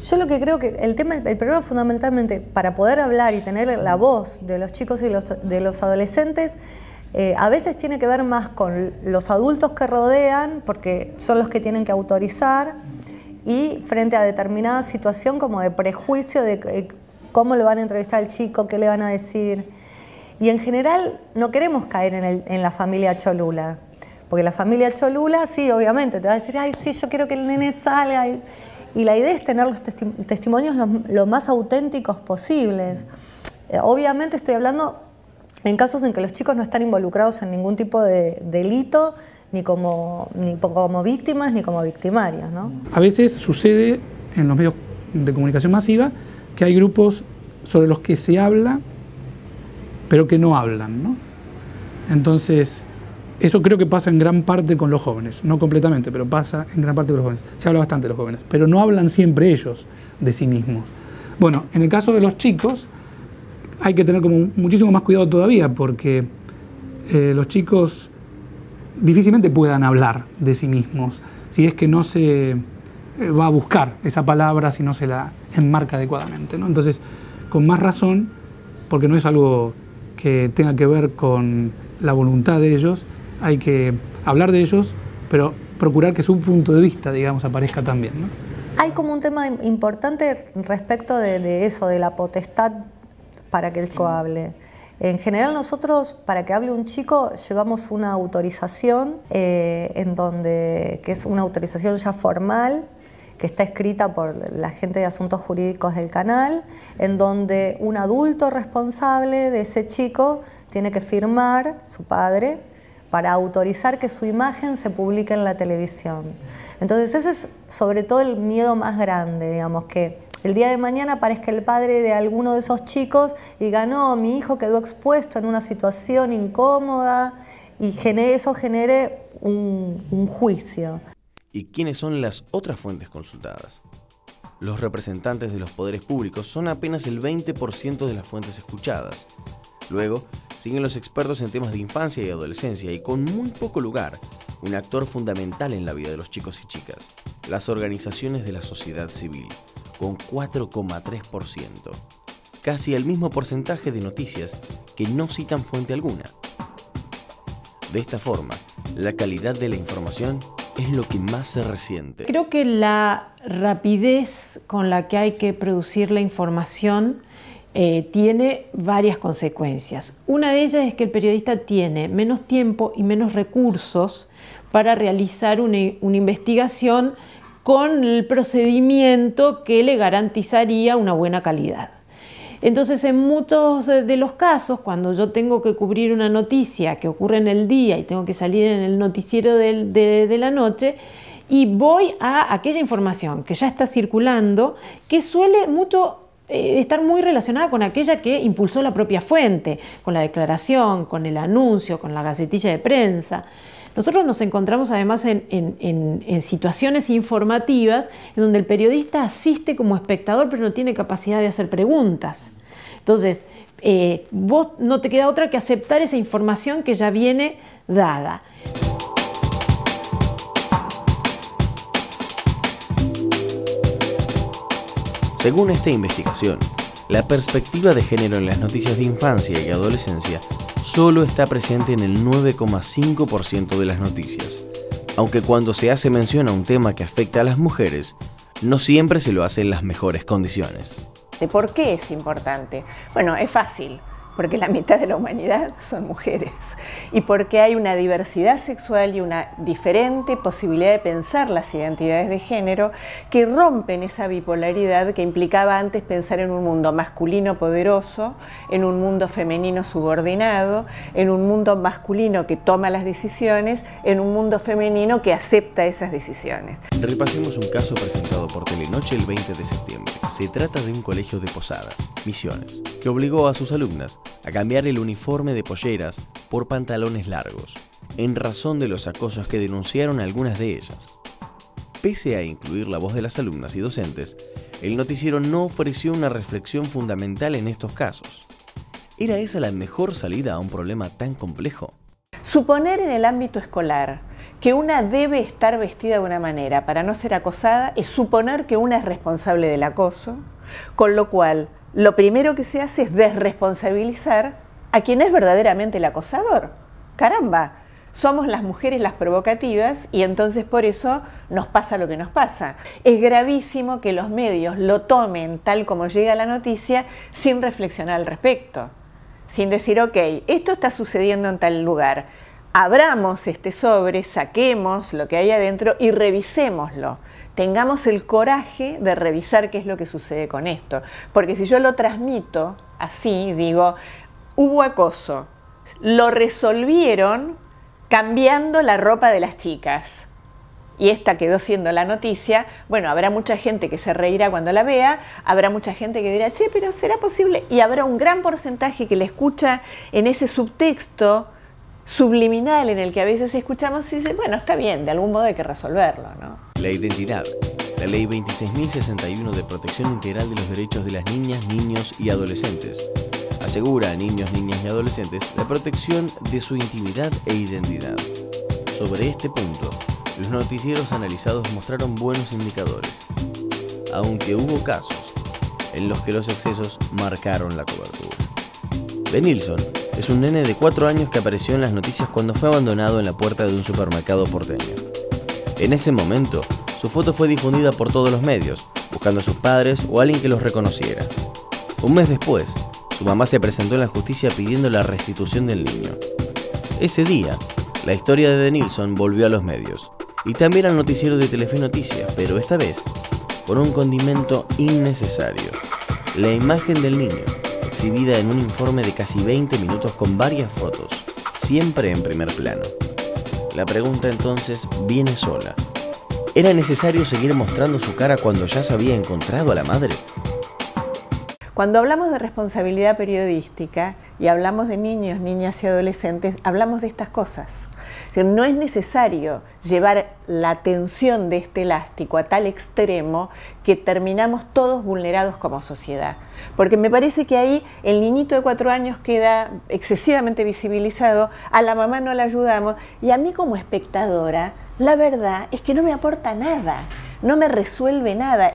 Yo lo que creo que el problema fundamentalmente para poder hablar y tener la voz de los chicos y de los adolescentes, a veces tiene que ver más con los adultos que rodean, porque son los que tienen que autorizar, y frente a determinada situación como de prejuicio de cómo le van a entrevistar al chico, qué le van a decir. Y en general no queremos caer en la familia cholula, porque la familia cholula sí, obviamente, te va a decir, ay, sí, yo quiero que el nene salga. Y la idea es tener los testimonios lo más auténticos posibles. Obviamente estoy hablando en casos en que los chicos no están involucrados en ningún tipo de delito, ni como víctimas ni como victimarios, ¿no? A veces sucede en los medios de comunicación masiva que hay grupos sobre los que se habla, pero que no hablan, ¿no? Entonces, eso creo que pasa en gran parte con los jóvenes, no completamente, pero pasa en gran parte con los jóvenes. Se habla bastante de los jóvenes, pero no hablan siempre ellos de sí mismos. Bueno, en el caso de los chicos, hay que tener como muchísimo más cuidado todavía, porque los chicos difícilmente puedan hablar de sí mismos si es que no se va a buscar esa palabra, si no se la enmarca adecuadamente, ¿no? Entonces, con más razón, porque no es algo que tenga que ver con la voluntad de ellos, hay que hablar de ellos, pero procurar que su punto de vista, digamos, aparezca también, ¿no? Hay como un tema importante respecto de eso, de la potestad para que el chico hable. En general nosotros, para que hable un chico, llevamos una autorización, que es una autorización ya formal, que está escrita por la gente de asuntos jurídicos del canal, en donde un adulto responsable de ese chico tiene que firmar, su padre, para autorizar que su imagen se publique en la televisión. Entonces ese es sobre todo el miedo más grande, digamos, que el día de mañana aparezca el padre de alguno de esos chicos y diga, no, mi hijo quedó expuesto en una situación incómoda, y eso genere un juicio. ¿Y quiénes son las otras fuentes consultadas? Los representantes de los poderes públicos son apenas el 20% de las fuentes escuchadas. Luego, siguen los expertos en temas de infancia y adolescencia y, con muy poco lugar, un actor fundamental en la vida de los chicos y chicas, las organizaciones de la sociedad civil, con 4,3%. Casi el mismo porcentaje de noticias que no citan fuente alguna. De esta forma, la calidad de la información es lo que más se resiente. Creo que la rapidez con la que hay que producir la información tiene varias consecuencias. Una de ellas es que el periodista tiene menos tiempo y menos recursos para realizar una investigación con el procedimiento que le garantizaría una buena calidad. Entonces, en muchos de los casos, cuando yo tengo que cubrir una noticia que ocurre en el día y tengo que salir en el noticiero de la noche, y voy a aquella información que ya está circulando, que suele estar muy relacionada con aquella que impulsó la propia fuente, con la declaración, con el anuncio, con la gacetilla de prensa. Nosotros nos encontramos además en situaciones informativas en donde el periodista asiste como espectador, pero no tiene capacidad de hacer preguntas. Entonces, vos no te queda otra que aceptar esa información que ya viene dada. Según esta investigación, la perspectiva de género en las noticias de infancia y adolescencia solo está presente en el 9,5% de las noticias, aunque cuando se hace mención a un tema que afecta a las mujeres, no siempre se lo hace en las mejores condiciones. ¿Por qué es importante? Bueno, es fácil, porque la mitad de la humanidad son mujeres y porque hay una diversidad sexual y una diferente posibilidad de pensar las identidades de género que rompen esa bipolaridad que implicaba antes pensar en un mundo masculino poderoso, en un mundo femenino subordinado, en un mundo masculino que toma las decisiones, en un mundo femenino que acepta esas decisiones. Repasemos un caso presentado por Telenoche el 20 de septiembre. Se trata de un colegio de Posadas, Misiones, que obligó a sus alumnas a cambiar el uniforme de polleras por pantalones largos, en razón de los acosos que denunciaron algunas de ellas. Pese a incluir la voz de las alumnas y docentes, el noticiero no ofreció una reflexión fundamental en estos casos. ¿Era esa la mejor salida a un problema tan complejo? Suponer en el ámbito escolar que una debe estar vestida de una manera para no ser acosada es suponer que una es responsable del acoso, con lo cual lo primero que se hace es desresponsabilizar a quien es verdaderamente el acosador. Caramba, somos las mujeres las provocativas y entonces por eso nos pasa lo que nos pasa. Es gravísimo que los medios lo tomen tal como llega la noticia sin reflexionar al respecto, sin decir, ok, esto está sucediendo en tal lugar, abramos este sobre, saquemos lo que hay adentro y revisémoslo. Tengamos el coraje de revisar qué es lo que sucede con esto. Porque si yo lo transmito así, digo, hubo acoso, lo resolvieron cambiando la ropa de las chicas. Y esta quedó siendo la noticia. Bueno, habrá mucha gente que se reirá cuando la vea, habrá mucha gente que dirá, che, pero ¿será posible? Y habrá un gran porcentaje que la escucha en ese subtexto subliminal en el que a veces escuchamos y dice, bueno, está bien, de algún modo hay que resolverlo, ¿no? La identidad. La Ley 26.061 de Protección Integral de los Derechos de las Niñas, Niños y Adolescentes asegura a niños, niñas y adolescentes la protección de su intimidad e identidad. Sobre este punto, los noticieros analizados mostraron buenos indicadores, aunque hubo casos en los que los excesos marcaron la cobertura. Denilson es un nene de 4 años que apareció en las noticias cuando fue abandonado en la puerta de un supermercado porteño. En ese momento, su foto fue difundida por todos los medios, buscando a sus padres o a alguien que los reconociera. Un mes después, su mamá se presentó en la justicia pidiendo la restitución del niño. Ese día, la historia de Denilson volvió a los medios, y también al noticiero de Telefe Noticias, pero esta vez con un condimento innecesario: la imagen del niño, exhibida en un informe de casi 20 minutos con varias fotos, siempre en primer plano. La pregunta entonces viene sola: ¿era necesario seguir mostrando su cara cuando ya se había encontrado a la madre? Cuando hablamos de responsabilidad periodística y hablamos de niños, niñas y adolescentes, hablamos de estas cosas. No es necesario llevar la tensión de este elástico a tal extremo que terminamos todos vulnerados como sociedad. Porque me parece que ahí el niñito de 4 años queda excesivamente visibilizado, a la mamá no la ayudamos y a mí como espectadora, la verdad es que no me aporta nada. No me resuelve nada.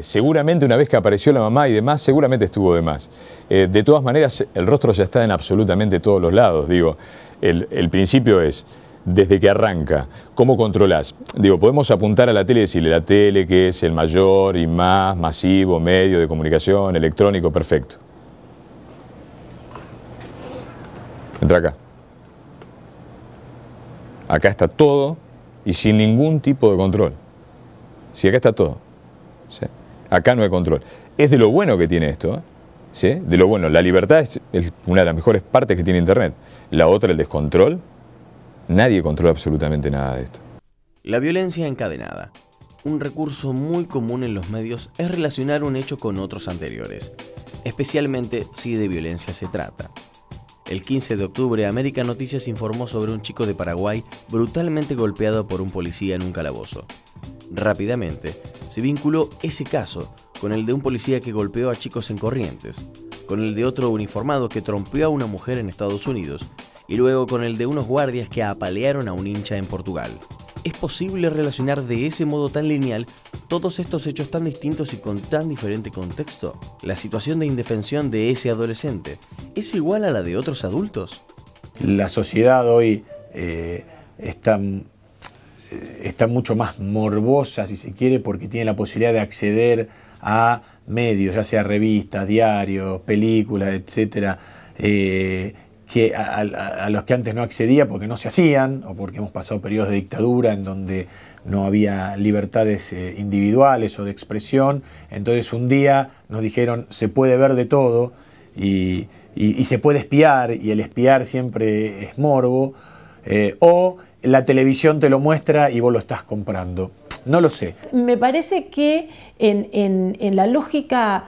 Seguramente una vez que apareció la mamá y demás, seguramente estuvo de más. De todas maneras, el rostro ya está en absolutamente todos los lados. Digo, el principio es, desde que arranca, ¿cómo controlás? Digo, podemos apuntar a la tele y decirle, la tele que es el mayor y más masivo medio de comunicación electrónico, perfecto. Entra acá. Acá está todo y sin ningún tipo de control. Sí, acá está todo. ¿Sí? Acá no hay control. Es de lo bueno que tiene esto, ¿eh? ¿Sí? De lo bueno. La libertad es una de las mejores partes que tiene Internet. La otra, el descontrol. Nadie controla absolutamente nada de esto. La violencia encadenada. Un recurso muy común en los medios es relacionar un hecho con otros anteriores, especialmente si de violencia se trata. El 15 de octubre, América Noticias informó sobre un chico de Paraguay brutalmente golpeado por un policía en un calabozo. Rápidamente, se vinculó ese caso con el de un policía que golpeó a chicos en Corrientes, con el de otro uniformado que trompeó a una mujer en Estados Unidos, y luego con el de unos guardias que apalearon a un hincha en Portugal. ¿Es posible relacionar de ese modo tan lineal todos estos hechos tan distintos y con tan diferente contexto? ¿La situación de indefensión de ese adolescente es igual a la de otros adultos? La sociedad hoy está mucho más morbosa, si se quiere, porque tiene la posibilidad de acceder a medios, ya sea revistas, diarios, películas, etcétera, que a los que antes no accedía porque no se hacían, o porque hemos pasado periodos de dictadura en donde no había libertades individuales o de expresión. Entonces un día nos dijeron, se puede ver de todo y se puede espiar, y el espiar siempre es morbo, o la televisión te lo muestra y vos lo estás comprando. No lo sé. Me parece que en la lógica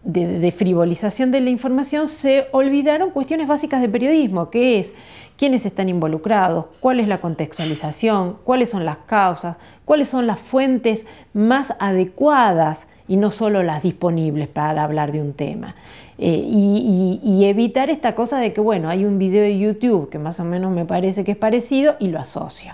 de frivolización de la información se olvidaron cuestiones básicas de periodismo, que es quiénes están involucrados, cuál es la contextualización, cuáles son las causas, cuáles son las fuentes más adecuadas y no solo las disponibles para hablar de un tema. Y evitar esta cosa de que, bueno, hay un video de YouTube que más o menos me parece que es parecido y lo asocio.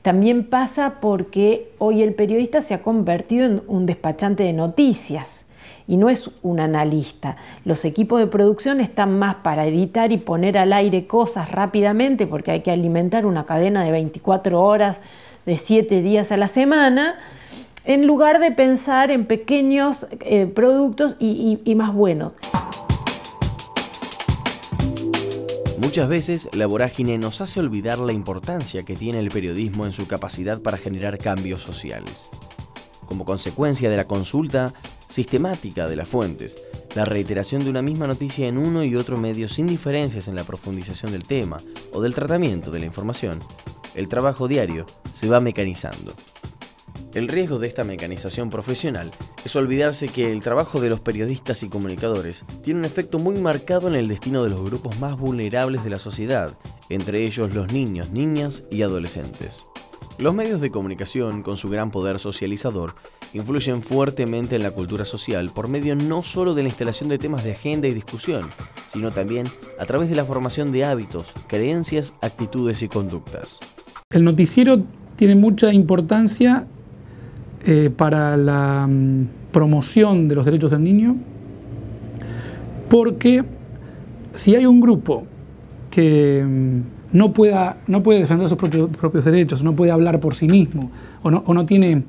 También pasa porque hoy el periodista se ha convertido en un despachante de noticias y no es un analista. Los equipos de producción están más para editar y poner al aire cosas rápidamente porque hay que alimentar una cadena de 24 horas, de 7 días a la semana, en lugar de pensar en pequeños productos y más buenos. Muchas veces la vorágine nos hace olvidar la importancia que tiene el periodismo en su capacidad para generar cambios sociales. Como consecuencia de la consulta sistemática de las fuentes, la reiteración de una misma noticia en uno y otro medio sin diferencias en la profundización del tema o del tratamiento de la información, el trabajo diario se va mecanizando. El riesgo de esta mecanización profesional es olvidarse que el trabajo de los periodistas y comunicadores tiene un efecto muy marcado en el destino de los grupos más vulnerables de la sociedad, entre ellos los niños, niñas y adolescentes. Los medios de comunicación, con su gran poder socializador, influyen fuertemente en la cultura social por medio no solo de la instalación de temas de agenda y discusión, sino también a través de la formación de hábitos, creencias, actitudes y conductas. El noticiero tiene mucha importancia para la promoción de los derechos del niño, porque si hay un grupo que no puede defender sus propios derechos, no puede hablar por sí mismo, o no tiene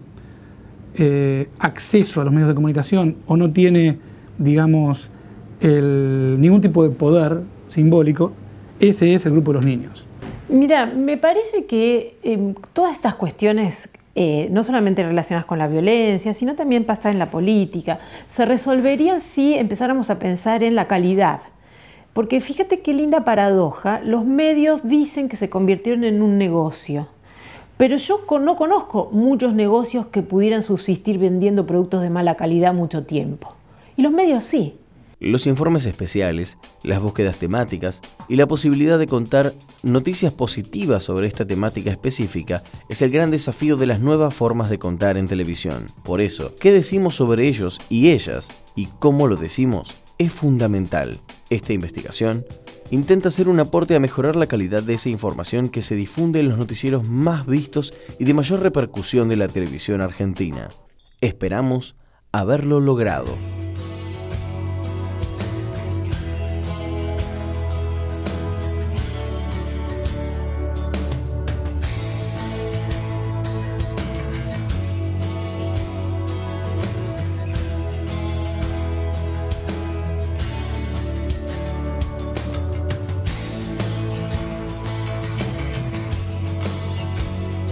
acceso a los medios de comunicación, o no tiene, digamos, ningún tipo de poder simbólico, ese es el grupo de los niños. Mira, me parece que todas estas cuestiones, no solamente relacionadas con la violencia, sino también pasa en la política, se resolverían si empezáramos a pensar en la calidad. Porque fíjate qué linda paradoja, los medios dicen que se convirtieron en un negocio, pero yo no conozco muchos negocios que pudieran subsistir vendiendo productos de mala calidad mucho tiempo. Y los medios sí. Los informes especiales, las búsquedas temáticas y la posibilidad de contar noticias positivas sobre esta temática específica es el gran desafío de las nuevas formas de contar en televisión. Por eso, ¿qué decimos sobre ellos y ellas y cómo lo decimos? Es fundamental. Esta investigación intenta hacer un aporte a mejorar la calidad de esa información que se difunde en los noticieros más vistos y de mayor repercusión de la televisión argentina. Esperamos haberlo logrado.